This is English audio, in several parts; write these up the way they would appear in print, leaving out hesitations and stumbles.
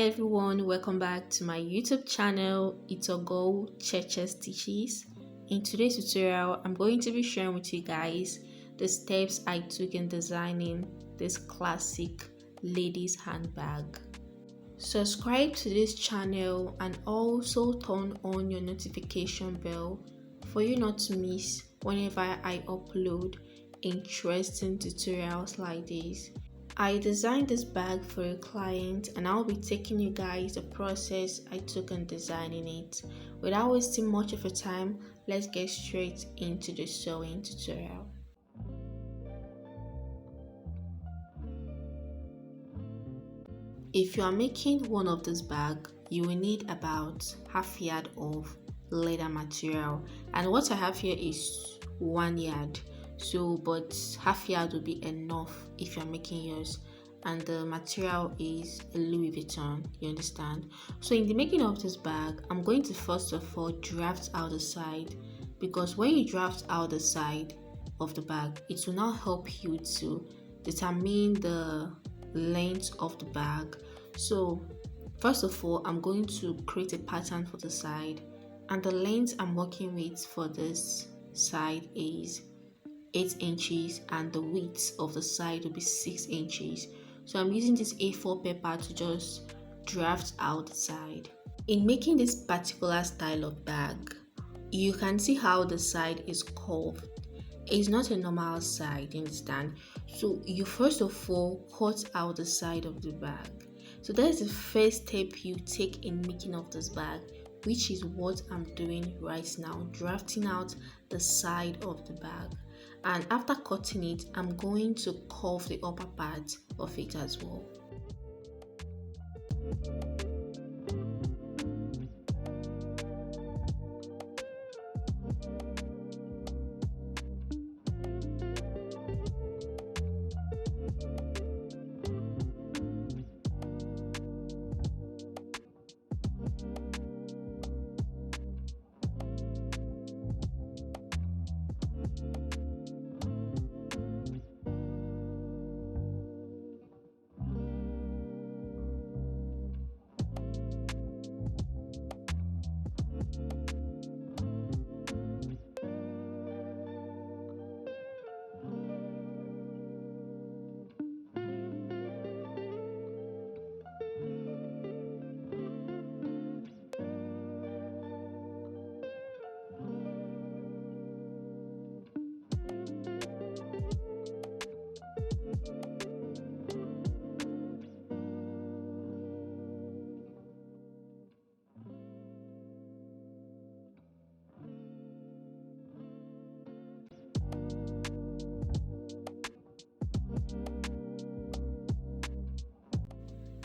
everyone, welcome back to my YouTube channel. It's a girl Cheche Stitches. In today's tutorial, I'm going to be sharing with you guys the steps I took in designing this classic ladies handbag. Subscribe to this channel and also turn on your notification bell for you not to miss whenever I upload interesting tutorials like this. I designed this bag for a client and I'll be taking you guys the process I took in designing it. Without wasting much of your time, let's get straight into the sewing tutorial. If you are making one of this bag, you will need about half yard of leather material, and what I have here is 1 yard. But half yard will be enough if you're making yours, and the material is a Louis Vuitton, you understand? So in the making of this bag, I'm going to first of all draft out the side, because when you draft out the side of the bag, it will now help you to determine the length of the bag. So first of all, I'm going to create a pattern for the side, and the length I'm working with for this side is 8 inches and the width of the side will be 6 inches. So I'm using this A4 paper to just draft out the side. In making this particular style of bag, you can see how the side is curved. It's not a normal side, you understand? So you first of all cut out the side of the bag. So that's the first step you take in making of this bag, which is what I'm doing right now, drafting out the side of the bag. And after cutting it, I'm going to curve the upper part of it as well.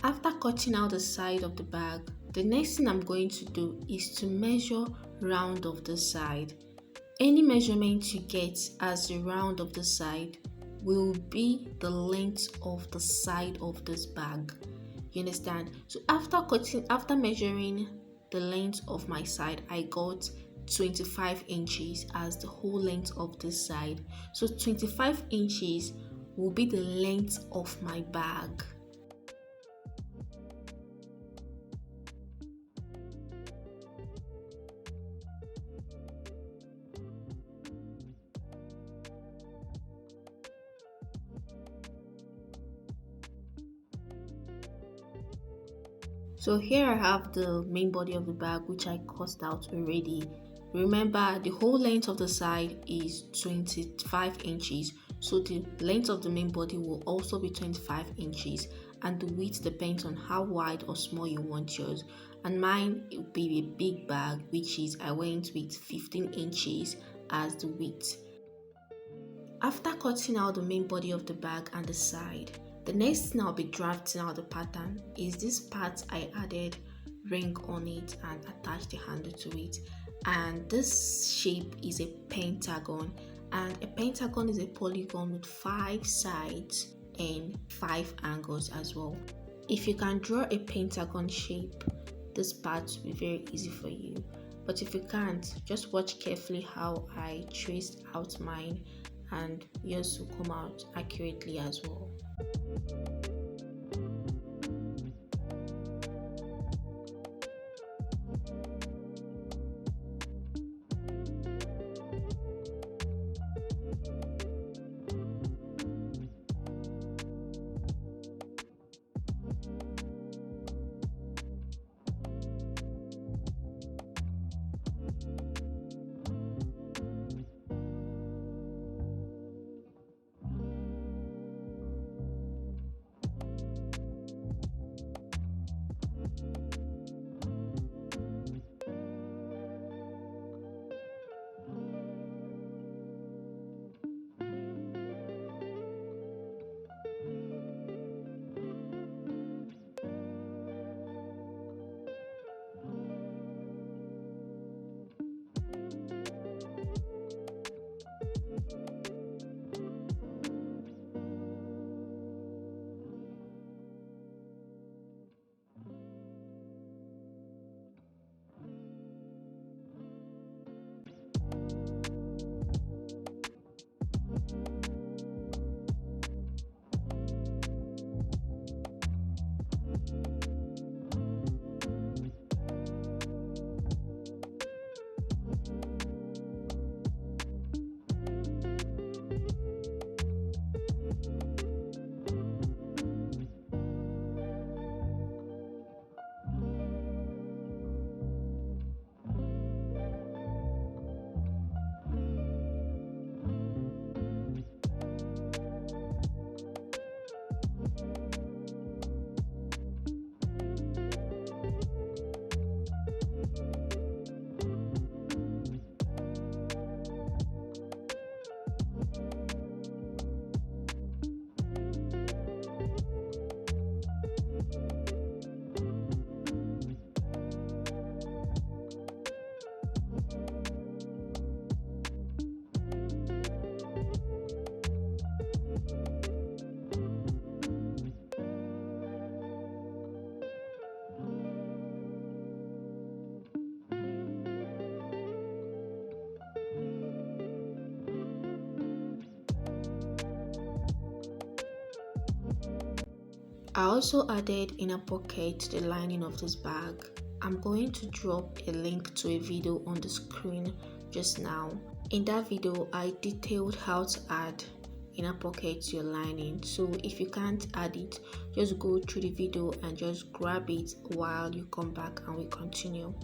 After cutting out the side of the bag, the next thing I'm going to do is to measure round of the side. Any measurement you get as the round of the side will be the length of the side of this bag. You understand? So after measuring the length of my side, I got 25 inches as the whole length of this side. So 25 inches will be the length of my bag. So here I have the main body of the bag, which I cut out already. Remember, the whole length of the side is 25 inches. So the length of the main body will also be 25 inches. And the width depends on how wide or small you want yours. And mine will be a big bag, which is I went with 15 inches as the width. After cutting out the main body of the bag and the side, the next thing I'll be drafting out the pattern is this part I added ring on it and attached the handle to it. And this shape is a pentagon, and a pentagon is a polygon with 5 sides and 5 angles as well. If you can draw a pentagon shape, this part will be very easy for you. But if you can't, just watch carefully how I traced out mine, and yours will come out accurately as well. I also added inner pocket to the lining of this bag. I'm going to drop a link to a video on the screen just now. In that video, I detailed how to add inner pocket to your lining. So if you can't add it, just go through the video and just grab it while you come back and we continue.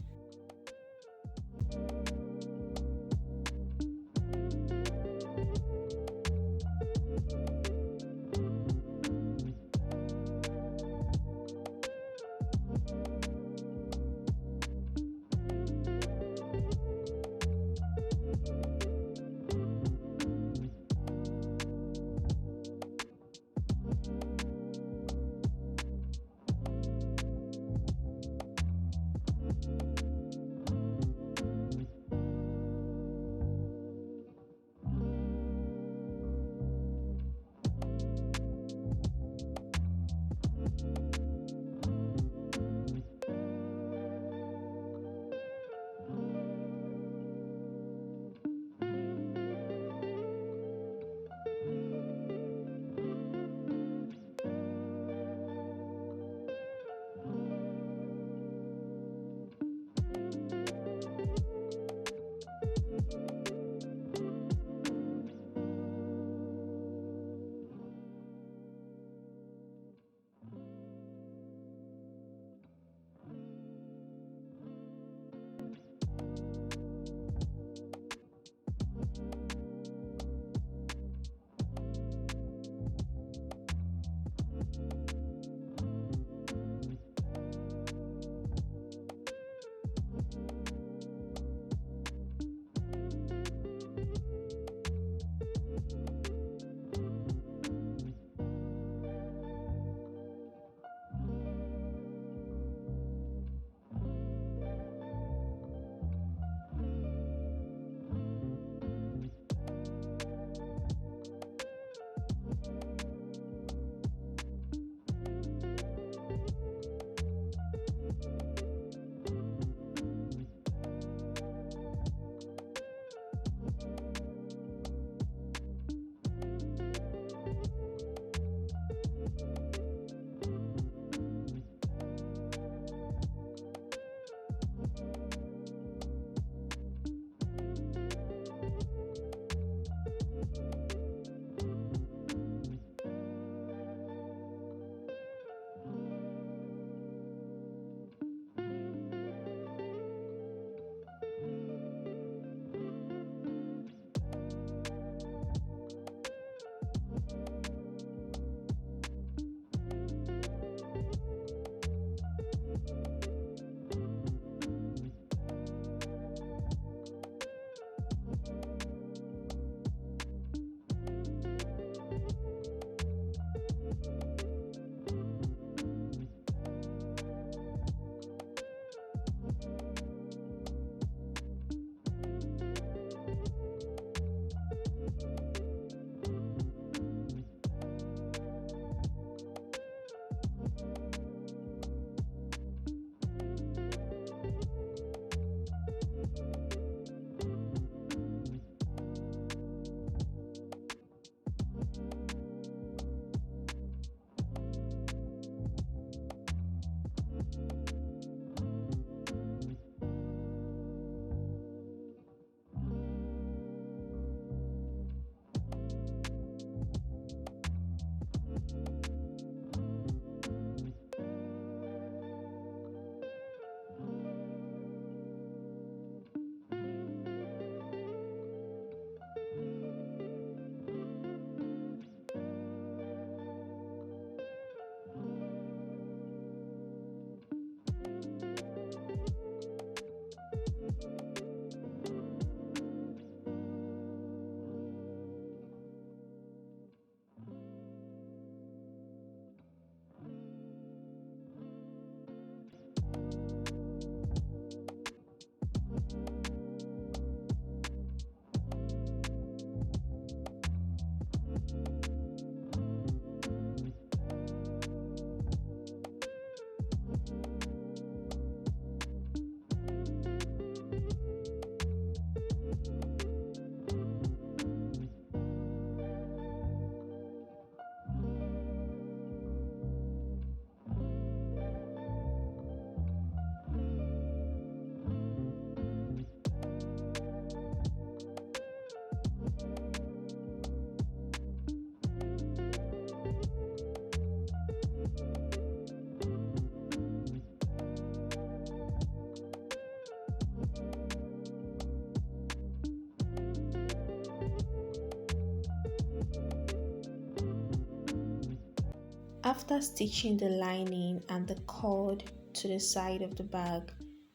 After stitching the lining and the cord to the side of the bag,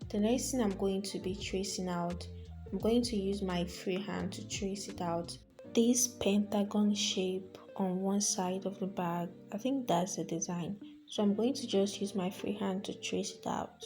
the next thing I'm going to be tracing out, I'm going to use my free hand to trace it out. This pentagon shape on one side of the bag, I think that's the design. So I'm going to just use my free hand to trace it out.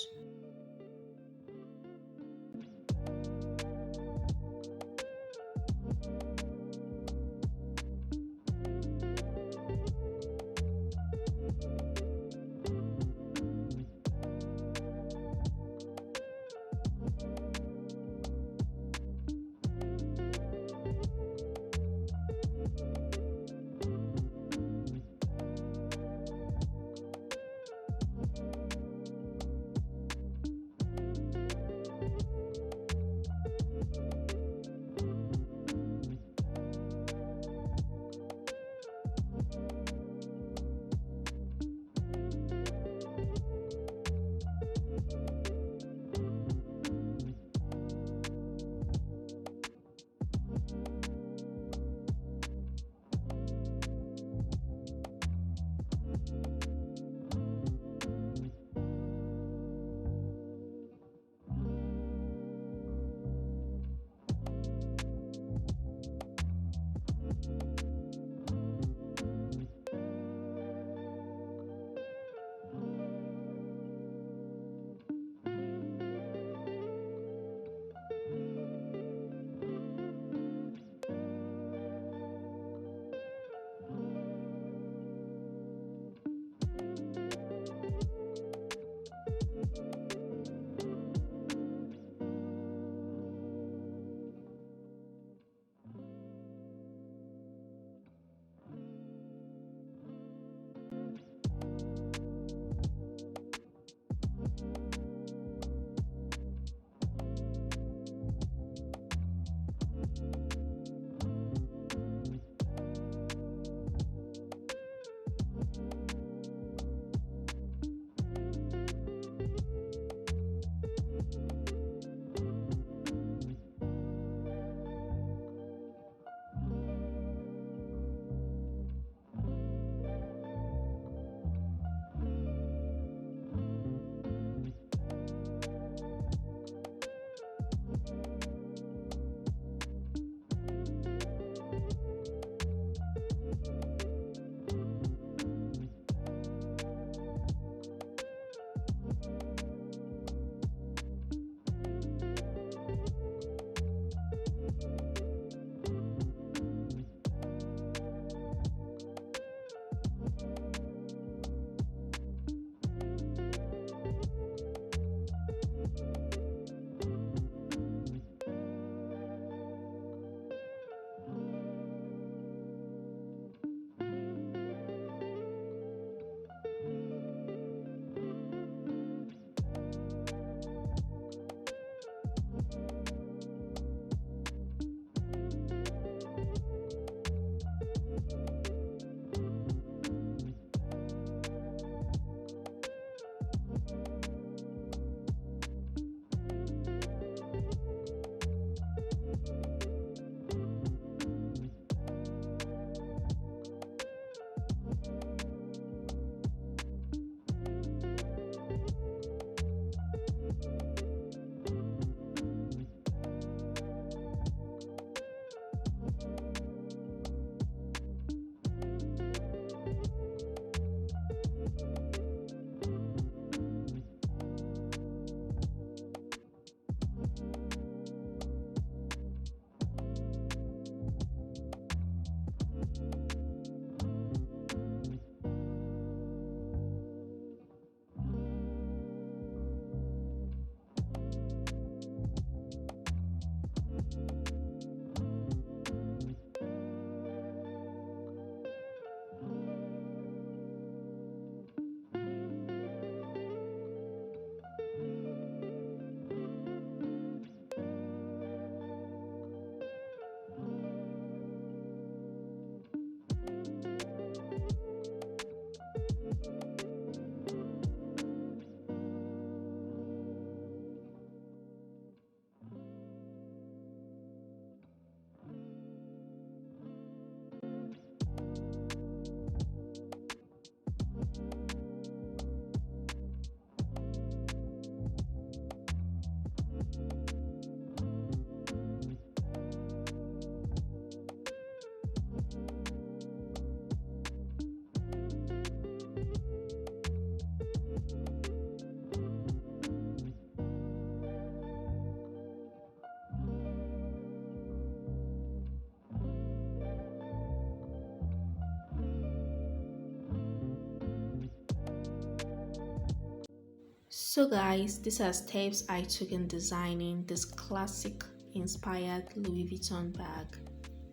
So guys, these are steps I took in designing this classic inspired Louis Vuitton bag.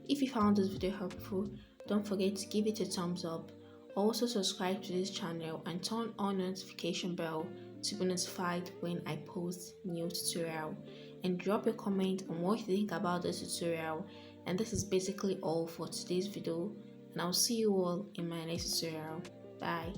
If you found this video helpful, don't forget to give it a thumbs up. Also subscribe to this channel and turn on notification bell to be notified when I post new tutorial. And drop a comment on what you think about this tutorial. And this is basically all for today's video. And I'll see you all in my next tutorial. Bye.